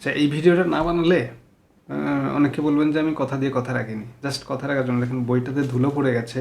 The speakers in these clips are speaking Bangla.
আচ্ছা, এই ভিডিওটা না বানালে অনেকে বলবেন যে আমি কথা দিয়ে কথা রাখিনি, জাস্ট কথা রাখার জন্য। দেখুন বইটাতে ধুলো পড়ে গেছে,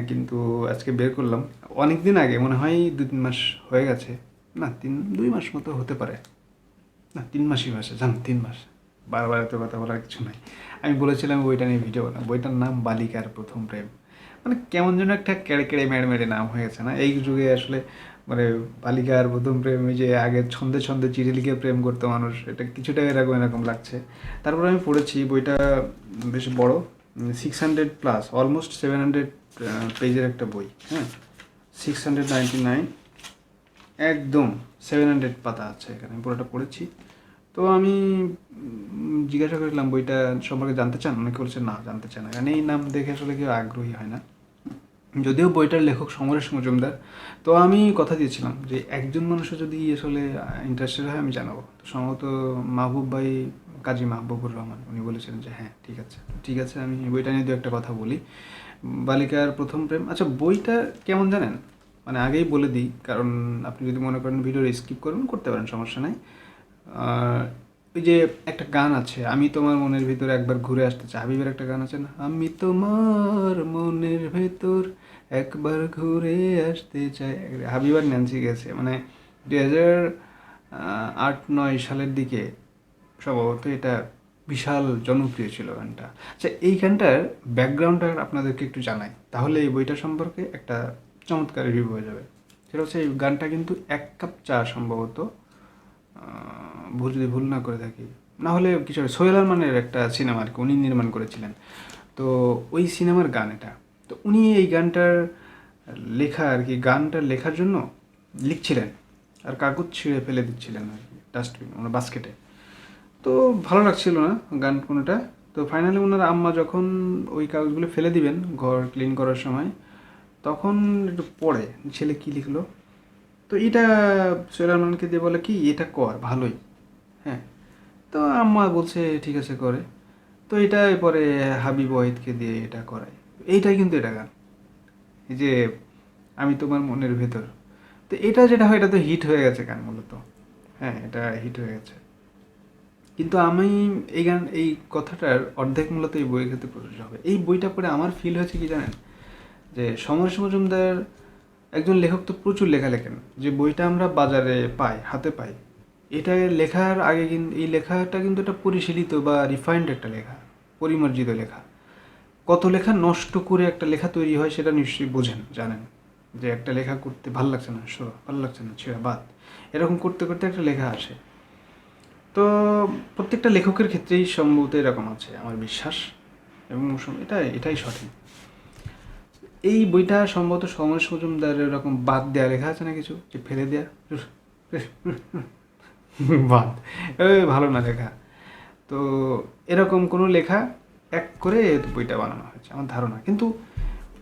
কিন্তু আজকে বের করলাম। অনেক দিন আগে, মনে হয় 2-3 মাস হয়ে গেছে। না, 2 মাস মতো হতে পারে। না, 3 মাসই হয়েছে, জান, 3 মাস। বারবার এত কথা বলার কিছু নাই। আমি বলেছিলাম বইটা নিয়ে ভিডিও বানাবো। বইটার নাম বালিকার প্রথম প্রেম। মানে কেমন যেন একটা কেড়ে কেড়ে মেড়ে মেড়ে নাম হয়েছে না এই যুগে আসলে। মানে বালিকার প্রথম প্রেম, ওই যে আগে ছন্দে ছন্দে চিঠি লিখে প্রেম করতো মানুষ, এটা কিছুটা এরকম এরকম লাগছে। তারপর আমি পড়েছি বইটা, বেশ বড়, 600+, অলমোস্ট 700 পেজের একটা বই। হ্যাঁ, 699, একদম 700 পাতা আছে এখানে, আমি পুরোটা পড়েছি। তো আমি জিজ্ঞাসা করেছিলাম বইটা সম্পর্কে জানতে চান, অনেকে বলছে না, জানতে চায় না, কারণ এই নাম দেখে আসলে কেউ আগ্রহী হয় না। যদিও বইটার লেখক সমরেশ মজুমদার। তো আমি কথা দিয়েছিলাম যে একজন মানুষও যদি আসলে ইন্টারেস্টেড হয় আমি জানাবো। তো সম্ভবত মাহবুব ভাই, কাজী মাহবুবুর রহমান, উনি বলেছিলেন যে হ্যাঁ ঠিক আছে ঠিক আছে, আমি বইটা নিয়ে দু একটা কথা বলি। বালিকার প্রথম প্রেম। আচ্ছা, বইটা কেমন জানেন? মানে আগেই বলে দিই, কারণ আপনি যদি মনে করেন ভিডিও স্কিপ করবেন, করতে পারেন, সমস্যা নাই। আর ওই যে একটা গান আছে, আমি তোমার মনের ভিতরে একবার ঘুরে আসতে চাই, হাবিবের একটা গান আছে না, আমি তোমার মনের ভেতর একবার ঘুরে আসতে চাই। হাবিব আর ন্যান্সি গেছে, মানে 2008-9 সালের দিকে সম্ভবত এটা বিশাল জনপ্রিয় ছিল গানটা। আচ্ছা, এই গানটার ব্যাকগ্রাউন্ডটা আপনাদেরকে একটু জানাই, তাহলে এই বইটা সম্পর্কে একটা চমৎকার রিভিউ হয়ে যাবে। সেটা হচ্ছে, এই গানটা কিন্তু 1 কাপ চা সম্ভবত, যদি ভুল না করে থাকি, না হলে কিছু সোহেল আরমানের একটা সিনেমা আর কি, উনি নির্মাণ করেছিলেন। তো ওই সিনেমার গান এটা। তো উনি এই গানটার লেখা আর কি, গানটা লেখার জন্য লিখছিলেন আর কাগজ ছিঁড়ে ফেলে দিচ্ছিলেন আর কি, ডাস্টবিন, মানে বাস্কেটে। তো ভালো লাগছিল না গান কোনোটা। তো ফাইনালি ওনার আম্মা যখন ওই কাগজগুলো ফেলে দিবেন ঘর ক্লিন করার সময়, তখন একটু পড়ে ছেলে কী লিখলো। তো এটা সোহেল আরমানকে দিয়ে বলে কি, এটা কর, ভালোই। হ্যাঁ, তো আম্মা বলছে ঠিক আছে করে। তো এটা পরে হাবিব ওয়াহিদকে দিয়ে এটা করায়। এইটাই কিন্তু এটা গান, এই যে আমি তোমার মনের ভেতর। তো এটা যেটা হয়, এটা তো হিট হয়ে গেছে গান মূলত। হ্যাঁ, এটা হিট হয়ে গেছে। কিন্তু আমি এই গান, এই কথাটার অর্ধেক মূলত এই বইয়ের ক্ষেত্রে প্রযোজ্য হবে। এই বইটা পড়ে আমার ফিল হয়েছে কি জানেন, যে সমরেশ মজুমদার একজন লেখক, তো প্রচুর লেখা লেখেন। যে বইটা আমরা বাজারে পাই, হাতে পাই, এটা লেখার আগে কিন্তু এই লেখাটা কিন্তু একটা পরিশীলিত বা রিফাইন্ড একটা লেখা, পরিমার্জিত লেখা। কত লেখা নষ্ট করে একটা লেখা তৈরি হয় সেটা নিশ্চয়ই বোঝেন, জানেন। যে একটা লেখা করতে ভাল লাগছে না, ভালো লাগছে না, ছেড়া বাদ, এরকম করতে করতে একটা লেখা আসে। তো প্রত্যেকটা লেখকের ক্ষেত্রেই সম্ভবত এরকম আছে আমার বিশ্বাস, এবং এটাই সঠিক। এই বইটা সম্ভবত সমরেশ মজুমদারের এরকম বাদ দেওয়া লেখা আছে না কিছু, যে ফেলে দেওয়া, বাদ, ভালো না লেখা। তো এরকম কোনো লেখা এক করে বইটা বানানো হয়েছে আমার ধারণা। কিন্তু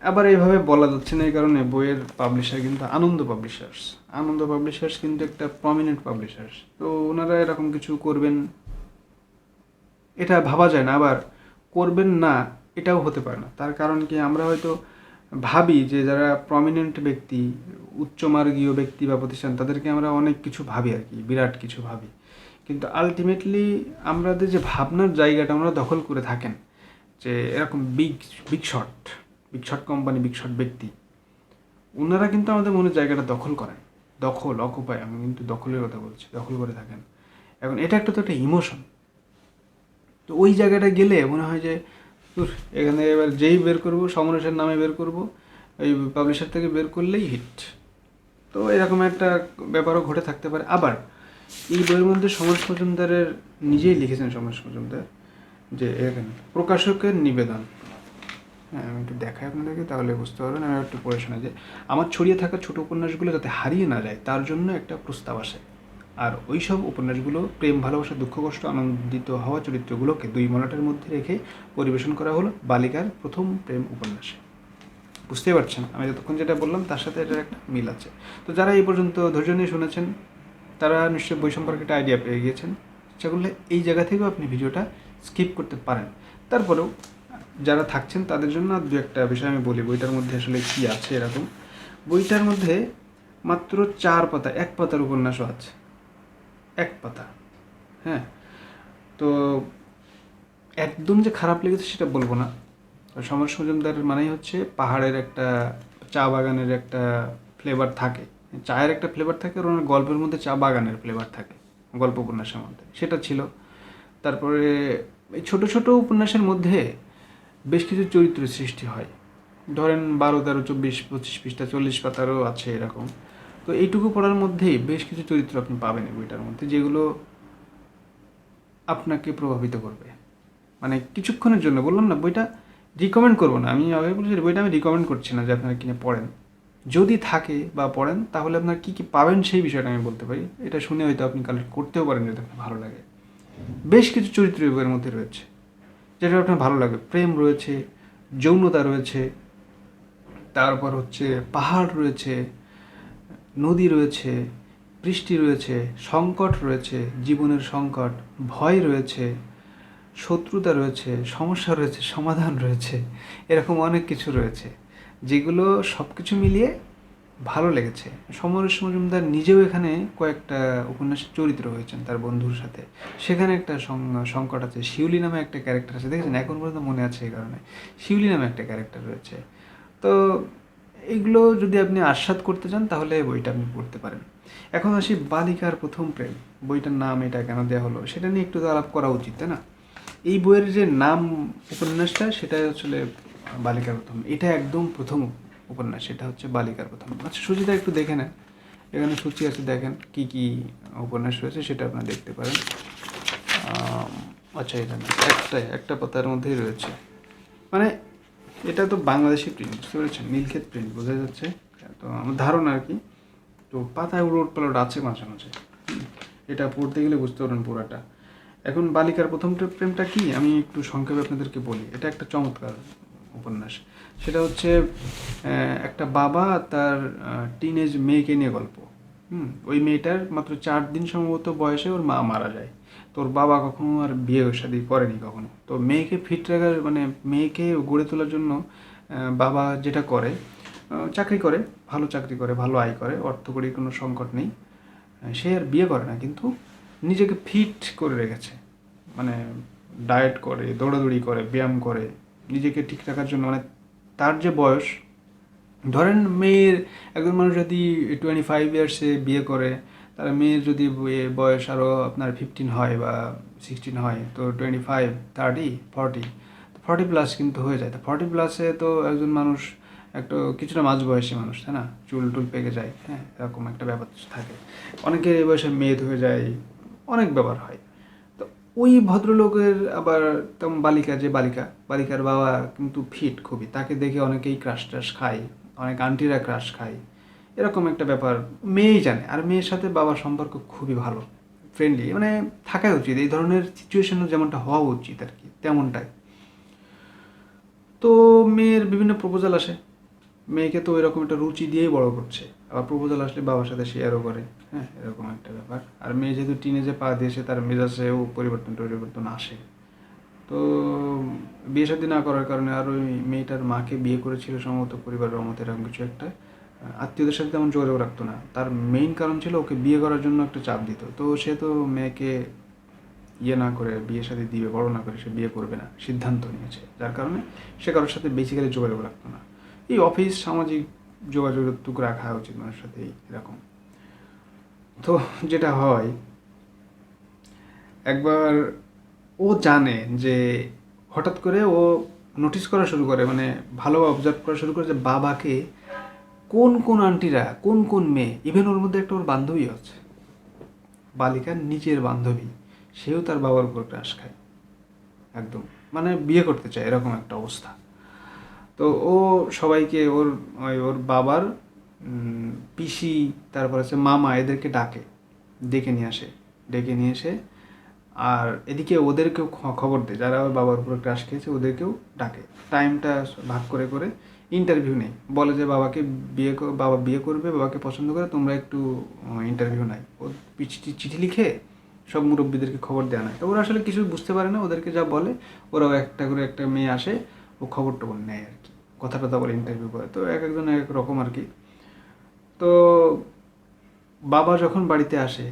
আবার এইভাবে বলা যাচ্ছে না, এই কারণে বইয়ের পাবলিশার কিন্তু আনন্দ পাবলিশার্স। আনন্দ পাবলিশার্স কিন্তু একটা প্রমিনেন্ট পাবলিশার্স। তো ওনারা এরকম কিছু করবেন এটা ভাবা যায় না, আবার করবেন না এটাও হতে পারে না। তার কারণ কি, আমরা হয়তো ভাবি যে যারা প্রমিনেন্ট ব্যক্তি, উচ্চমার্গীয় ব্যক্তি বা প্রতিষ্ঠান, তাদেরকে আমরা অনেক কিছু ভাবি আর কি, বিরাট কিছু ভাবি। কিন্তু আলটিমেটলি আমাদের যে ভাবনার জায়গাটা আমরা দখল করে থাকেন, যে এরকম big big shot, big shot company, big shot ব্যক্তি, ওনারা কিন্তু আমাদের মনের জায়গাটা দখল করেন। দখল, অকুপায়, আমি কিন্তু দখলের কথা বলছি, দখল করে থাকেন। এখন এটা একটা তো একটা ইমোশন। তো ওই জায়গাটা গেলে মনে হয় যে এখানে এবার যেই বের করবো, সমরেশের নামে বের করব, ওই পাবলিশার থেকে বের করলেই হিট। তো এরকম একটা ব্যাপারও ঘটে থাকতে পারে। আবার এই বইয়ের মধ্যে সমরেশ মজুমদারের নিজেই লিখেছেন, সমরেশ মজুমদার, যে এখানে প্রকাশকের নিবেদন। হ্যাঁ, আমি একটু দেখাই আপনাদেরকে, তাহলে বুঝতে পারবেন। আমি একটু পড়ে শোনা, যে আমার ছড়িয়ে থাকা ছোটো উপন্যাসগুলো যাতে হারিয়ে না যায় তার জন্য একটা প্রস্তাব আসে। আর ওই সব উপন্যাসগুলো প্রেম, ভালোবাসা, দুঃখ, কষ্ট, আনন্দিত হওয়া চরিত্রগুলোকে দুই মলাটের মধ্যে রেখে পরিবেশন করা হলো বালিকার প্রথম প্রেম উপন্যাসে। বুঝতেই পারছেন আমি যতক্ষণ যেটা বললাম তার সাথে এটার একটা মিল আছে। তো যারা এই পর্যন্ত ধৈর্য নিয়ে শুনেছেন, তারা নিশ্চয়ই বই সম্পর্কে একটা আইডিয়া পেয়ে গিয়েছেন। ইচ্ছা করলে এই জায়গা থেকেও আপনি ভিডিওটা স্কিপ করতে পারেন। তারপরেও যারা থাকছেন তাদের জন্য আর দু একটা বিষয় আমি বলি, বইটার মধ্যে আসলে কী আছে এরকম। বইটার মধ্যে মাত্র 4 পাতা, 1 পাতার উপন্যাসও আছে, 1 পাতা। হ্যাঁ, তো একদম যে খারাপ লেগেছে সেটা বলবো না। সমরেশ মজুমদার মানেই হচ্ছে পাহাড়ের একটা চা বাগানের একটা ফ্লেভার থাকে, চায়ের একটা ফ্লেভার থাকে, আর ওনার গল্পের মধ্যে চা বাগানের ফ্লেভার থাকে গল্প উপন্যাসের মধ্যে, সেটা ছিল। তারপরে এই ছোট ছোট উপন্যাসের মধ্যে বেশ কিছু চরিত্র সৃষ্টি হয়, ধরেন 12, 13, 14, 25 পৃষ্ঠা, 40 পাতারও আছে এরকম। তো এইটুকু পড়ার মধ্যেই বেশ কিছু চরিত্র আপনি পাবেন এই বইটার মধ্যে, যেগুলো আপনাকে প্রভাবিত করবে। মানে কিছুক্ষণের জন্য, বললাম না বইটা রিকমেন্ড করবো না, আমি আগে বলছি বইটা আমি রিকমেন্ড করছি না যে আপনারা কিনে পড়েন। যদি থাকে বা পড়েন তাহলে আপনার কী কী পাবেন সেই বিষয়টা আমি বলতে পারি। এটা শুনে হয়তো আপনি কালেক্ট করতেও পারেন যদি আপনার ভালো লাগে। বেশ কিছু চরিত্র এই বইয়ের মধ্যে রয়েছে যেটা আপনার ভালো লাগবে। প্রেম রয়েছে, যৌনতা রয়েছে, তারপর হচ্ছে পাহাড় রয়েছে, নদী রয়েছে, বৃষ্টি রয়েছে, সংকট রয়েছে, জীবনের সংকট, ভয় রয়েছে, শত্রুতা রয়েছে, সমস্যা রয়েছে, সমাধান রয়েছে, এরকম অনেক কিছু রয়েছে, যেগুলো সব কিছু মিলিয়ে ভালো লেগেছে। সমরেশ মজুমদার নিজেও এখানে কয়েকটা উপন্যাসের চরিত্র হয়েছেন তার বন্ধুর সাথে। সেখানে একটা সংকট আছে, শিউলি নামে একটা ক্যারেক্টার আছে, দেখেছেন? এখন পর্যন্ত মনে আছে এই কারণে, শিউলি নামে একটা ক্যারেক্টার রয়েছে। তো এগুলো যদি আপনি আস্বাদ করতে চান তাহলে বইটা আপনি পড়তে পারেন। এখন আসি বালিকার প্রথম প্রেম, বইটার নাম এটা কেন দেওয়া হলো সেটা নিয়ে একটু তো আলাপ করা উচিত, তাই না? এই বইয়ের যে নাম উপন্যাসটা সেটা আসলে বালিকার প্রথম, এটা একদম প্রথম উপন্যাস, সেটা হচ্ছে বালিকার প্রথম। আচ্ছা সুচিতা একটু দেখে নেন, এখানে সূচি আছে, দেখেন কি কি উপন্যাস রয়েছে সেটা আপনারা দেখতে পারেন। আচ্ছা এটা না, একটা পাতার মধ্যেই রয়েছে, মানে এটা তো বাংলাদেশি প্রিন্ট, বুঝতে পেরেছেন? নীলক্ষেত প্রিন্ট বোঝা যাচ্ছে, তো আমার ধারণা আর কি। তো পাতায় উলট পালট আছে মাঝে মাঝে, এটা পড়তে গেলে বুঝতে পারবেন পুরাটা। এখন বালিকার প্রথম প্রেমটা কি আমি একটু সংক্ষেপে আপনাদেরকে বলি। এটা একটা চমৎকার উপন্যাস। সেটা হচ্ছে একটা বাবা তার টিনেজ মেয়েকে নিয়ে গল্প। ওই মেয়েটার মাত্র 4 দিন সম্ভবত বয়সে ওর মা মারা যায়। তো ওর বাবা কখনো আর বিয়ে শাদী করেনি কখনো। তো মেয়েকে ফিট রাখার, মানে মেয়েকে গড়ে তোলার জন্য বাবা যেটা করে, চাকরি করে, ভালো চাকরি করে, ভালো আয় করে, অর্থকড়ির কোনো সংকট নেই। সে আর বিয়ে করে না, কিন্তু নিজেকে ফিট করে রেখেছে, মানে ডায়েট করে, দৌড়াদৌড়ি করে, ব্যায়াম করে, নিজেকে ঠিক রাখার জন্য। মানে তার যে বয়স, ধরেন মেয়ের, একজন মানুষ যদি 25 ইয়ার্সে বিয়ে করে, তার মেয়ের যদি বয়স আরও আপনার 15 হয় বা 16 হয়, তো 25, 30, 40, 40+ কিন্তু হয়ে যায়। তো 40+এ তো একজন মানুষ একটু কিছুটা মাঝবয়সী মানুষ, তাই না? চুল টুল পেকে যায়, হ্যাঁ, এরকম একটা ব্যাপার থাকে। অনেকে এই বয়সে মেদ হয়ে যায়, অনেক ব্যাপার হয়। তো ওই ভদ্রলোকের আবার তেমন বালিকার বাবা কিন্তু ফিট খুবই, তাকে দেখে অনেকেই ক্রাশ ট্রাশ খায়, অনেক আন্টিরা ক্রাশ খায়, এরকম একটা ব্যাপার মেয়েই জানে। আর মেয়ের সাথে বাবার সম্পর্ক খুবই ভালো, ফ্রেন্ডলি, মানে থাকাই উচিত, এই ধরনের সিচুয়েশনও যেমনটা হওয়া উচিত আর কি, তেমনটাই। তো মেয়ের বিভিন্ন প্রপোজাল আসে, মেয়েকে তো এরকম একটা রুচি দিয়েই বড় করছে, আবার প্রপোজাল আসলে বাবার সাথে শেয়ারও করে, হ্যাঁ, এরকম একটা ব্যাপার। আর মেয়ে যেহেতু টিনেজে পা দিয়েছে, তার মেজাজেও পরিবর্তন আসে। তো বিয়ে শাদী না করার কারণে, আর ওই মেয়েটার মাকে বিয়ে করেছিল সম্ভবত পরিবারের অমতে, এরকম কিছু একটা, আত্মীয়দের সাথে তেমন যোগাযোগ রাখতো না। তার মেইন কারণ ছিল ওকে বিয়ে করার জন্য একটা চাপ দিত। তো সে তো মেয়েকে ইয়ে না করে, বিয়ে শাদী দিবে বড় না করে সে বিয়ে করবে না সিদ্ধান্ত নিয়েছে, যার কারণে সে কারোর সাথে বেসিক্যালি যোগাযোগ রাখতো না। এই অফিস সামাজিক যোগাযোগটুকু রাখা উচিত মানুষের সাথে, এরকম। তো যেটা হয়, একবার ও জানে যে, হঠাৎ করে ও নোটিস করা শুরু করে, মানে ভালো অবজার্ভ করা শুরু করে যে বাবাকে কোন কোন আন্টিরা, কোন কোন মেয়ে, ইভেন ওর মধ্যে একটা ওর বান্ধবী আছে, বালিকার নিজের বান্ধবী, সেও তার বাবার উপর ক্রাশ খায় একদম, মানে বিয়ে করতে চায়, এরকম একটা অবস্থা। তো ও সবাইকে, ওর বাবার পিসি, তারপর হচ্ছে মামা, এদেরকে ডেকে নিয়ে এসে আর এদিকে ওদেরকেও খবর দেয়, যারা ওর বাবার উপরে ক্রাশ খেয়েছে ওদেরকেও ডাকে। টাইমটা ভাগ করে করে ইন্টারভিউ নেই, বলে যে বাবা বিয়ে করবে, বাবাকে পছন্দ করে, তোমরা একটু ইন্টারভিউ নাই। ও চিঠি লিখে সব মুরব্বীদেরকে খবর দেওয়া নাই। তো ওরা আসলে কিছু বুঝতে পারে না, ওদেরকে যা বলে ওরাও একটা করে একটা মেয়ে আসে, ও খবর টবর নেয় আর কি, কথা টথা বলে ইন্টারভিউ করে। তো এক একজন এক এক রকম আর কি। তো বাবা যখন বাড়িতে আসে,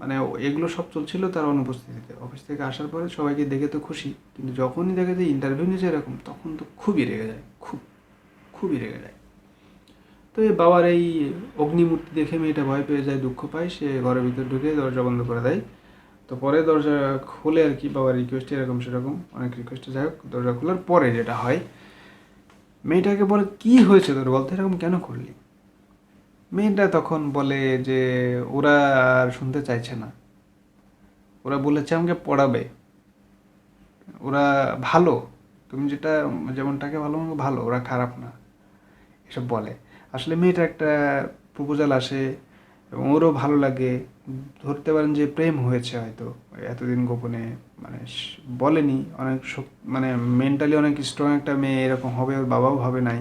মানে এগুলো সব চলছিল তার অনুপস্থিতিতে। অফিস থেকে আসার পরে সবাইকে দেখে তো খুশি, কিন্তু যখনই দেখে যে ইন্টারভিউ নিয়েছে এরকম, তখন তো খুবই রেগে যায়, খুবই রেগে যায়। তো এই বাবার এই অগ্নিমূর্তি দেখে মেয়েটা ভয় পেয়ে যায়, দুঃখ পায়, সে ঘরের ভিতর ঢুকে দরজা বন্ধ করে দেয়। তো পরে দরজা খুলে আর কি, বাবার রিকোয়েস্ট এরকম সেরকম অনেক রিকোয়েস্টে, যাই হোক দরজা খোলার পরে যেটা হয়, মেয়েটাকে বলে কি হয়েছে তোর, বলতে এরকম কেন করলি? মেয়েটা তখন বলে যে ওরা আর শুনতে চাইছে না, ওরা বলেছে আমাকে পড়াবে, ওরা ভালো, তুমি যেটা যেমনটাকে ভালো ভালো, ওরা খারাপ না, এসব বলে। আসলে মেয়েটা একটা প্রপোজাল আসে এবং ওরও ভালো লাগে, ধরতে পারেন যে প্রেম হয়েছে হয়তো এতদিন গোপনে, মানে বলেনি, অনেক মানে মেন্টালি অনেক স্ট্রং একটা মেয়ে এরকম হবে ওর বাবাও ভাবে নাই।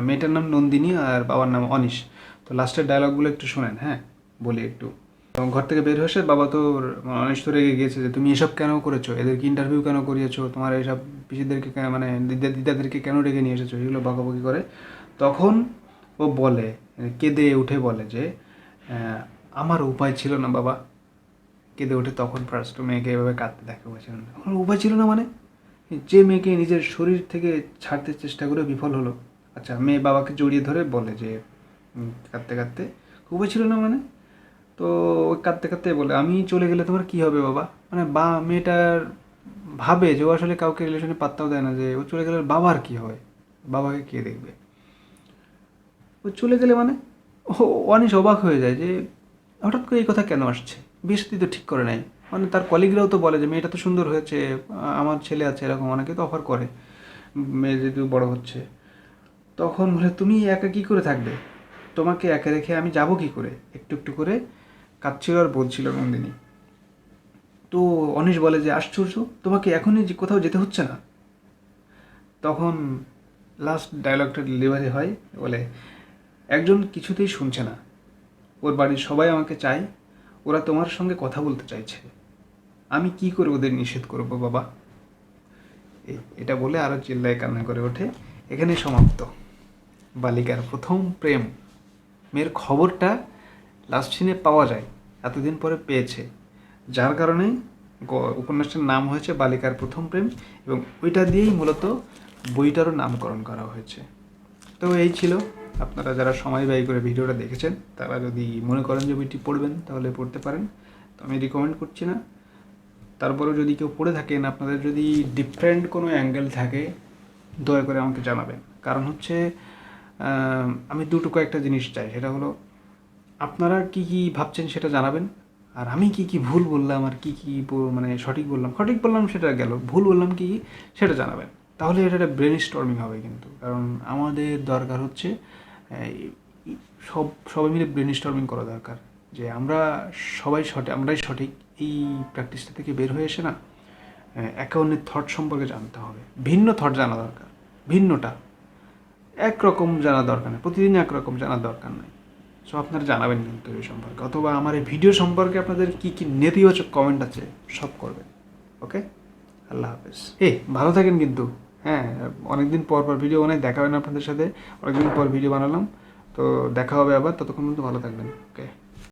মেয়েটার নাম নন্দিনী আর বাবার নাম অনিশ। তো লাস্টের ডায়লগগুলো একটু শোনেন, হ্যাঁ বলি একটু। এবং ঘর থেকে বের হয়েছে বাবা তো অনিশ তো রেগে গিয়েছে যে তুমি এসব কেন করেছো, এদেরকে ইন্টারভিউ কেন করিয়েছো, তোমার এইসব পিসিদেরকে মানে দিদাদেরকে কেন ডেকে নিয়ে এসেছো, এগুলো বকাবকি করে। তখন ও বলে, কেঁদে উঠে বলে যে আমার উপায় ছিল না বাবা। কেঁদে উঠে তখন ফার্স্ট মেয়েকে এভাবে কাঁদতে দেখা হয়েছিল না, আমার উপায় ছিল না মানে, যে মেয়েকে নিজের শরীর থেকে ছাড়তে চেষ্টা করে বিফল হলো। আচ্ছা, মেয়ে বাবাকে জড়িয়ে ধরে বলে যে কাঁদতে কাঁদতে, উপায় ছিল না মানে। তো ওই কাঁদতে কাঁদতে বলে আমি চলে গেলে তোমার কি হবে বাবা, মানে মেয়েটার ভাবে যে ও আসলে কাউকে রিলেশনে পাত্তাও দেয় না, যে ও চলে গেলে বাবার কি হয়, বাবাকে কে দেখবে, ও চলে গেলে মানে। ও অনেক অবাক হয়ে যায় যে হঠাৎ করে এই কথা কেন আসছে, বিয়ে শাদী তো ঠিক করে নাই। মানে তার কলিগরাও তো বলে যে মেয়েটা তো সুন্দর হয়েছে, আমার ছেলে আছে, এরকম অনেকে তো অফার করে, মেয়ে যেহেতু বড় হচ্ছে। তখন বলে তুমি একা কী করে থাকবে, তোমাকে একা রেখে আমি যাব কী করে, একটু একটু করে কাঁদছিল আর বলছিল নন্দিনী। তো অনিশ বলে যে আশ্চর্য, তোমাকে এখনই যে কোথাও যেতে হচ্ছে না। তখন লাস্ট ডায়লগটা ডেলিভারি হয়, বলে একজন কিছুতেই শুনছে না, ওর বাড়ির সবাই আমাকে চায়, ওরা তোমার সঙ্গে কথা বলতে চাইছে, আমি কি করে ওদের নিষেধ করব বাবা। এটা বলে আরও চিল্লায় কান্না করে ওঠে। এখানে সমাপ্ত বালিকার প্রথম প্রেম। মেয়ের খবরটা লাস্ট সিনে পাওয়া যায়, এতদিন পরে পেয়েছে, যার কারণে উপন্যাসটার নাম হয়েছে বালিকার প্রথম প্রেম, এবং ওইটা দিয়েই মূলত বইটারও নামকরণ করা হয়েছে। তো এই ছিল, আপনারা যারা সময় ব্যয় করে ভিডিওটা দেখেছেন তারা যদি মনে করেন যে বইটি পড়বেন তাহলে পড়তে পারেন, তো আমি রিকমেন্ড করছি না। তারপরেও যদি কেউ পড়ে থাকেন, আপনাদের যদি ডিফারেন্ট কোনো অ্যাঙ্গেল থাকে দয়া করে আমাকে জানাবেন। কারণ হচ্ছে আমি দুটো একটা জিনিস চাই, সেটা হলো আপনারা কি কি ভাবছেন সেটা জানাবেন, আর আমি কি কি ভুল বললাম আর কি কি মানে সঠিক বললাম সেটা গেল, ভুল বললাম কি কি সেটা জানাবেন। তাহলে এটা একটা ব্রেন স্টর্মিং হবে কিন্তু, কারণ আমাদের দরকার হচ্ছে সবাই মিলে ব্রেন স্টর্মিং করা দরকার, যে আমরাই সঠিক, এই প্র্যাকটিসটা থেকে বের হয়ে এসে না একে অন্যের থট সম্পর্কে জানতে হবে, ভিন্ন থট জানা দরকার, ভিন্নটা একরকম জানা দরকার নেই, প্রতিদিন একরকম জানার দরকার নেই। সো আপনারা জানাবেন কিন্তু এই সম্পর্কে, অথবা আমার এই ভিডিও সম্পর্কে আপনাদের কী কী নেতিবাচক কমেন্ট আছে সব করবেন। ওকে, আল্লাহ হাফেজ। ভালো থাকেন কিন্তু, হ্যাঁ অনেকদিন পর ভিডিও বানাই, দেখা হয় না আপনাদের সাথে, অনেকদিন পর ভিডিও বানালাম, তো দেখা হবে আবার, ততক্ষণ পর্যন্ত ভালো থাকবেন। ওকে।